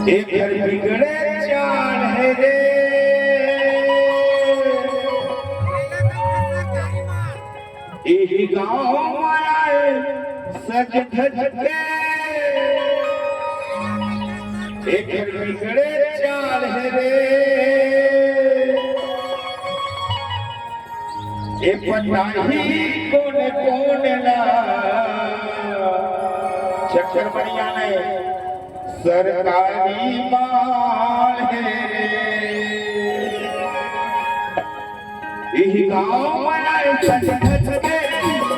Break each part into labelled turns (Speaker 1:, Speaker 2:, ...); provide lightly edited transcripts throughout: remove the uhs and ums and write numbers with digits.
Speaker 1: एक घर बिगड़े चाल है रे यही गाँव माए सज धज के एक घर बिगड़े चाल है रे ये पटाही कौन कौन ला चक्कर बढ़िया ने सरकारी माल है यही गाँव मनाए सज धज के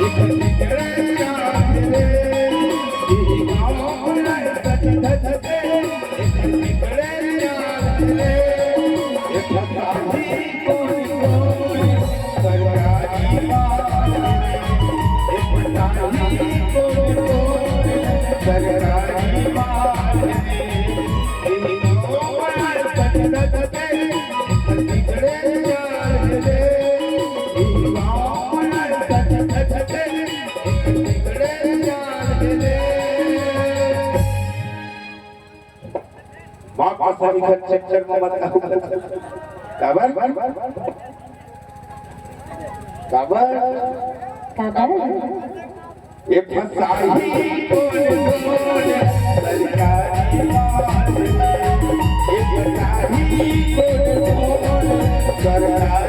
Speaker 1: एक बिगड़े चाल रे यही गाँव मनाए सज धज के एक बिगड़े चाल रे ये पटाही कौन कौन सरकारी माल है ये पटाही कौन कौन सरकारी माल है यही गाँव मनाए सज धज के एक बिगड़े चाल रे यही गाँव मनाए सज धज के एक बिगड़े चाल रे माँ पासा लिखत चक्कर में मत काबर काबर ये फसाई कौन कौन सरकारी माल ये फसाई कौन कौन सरकारी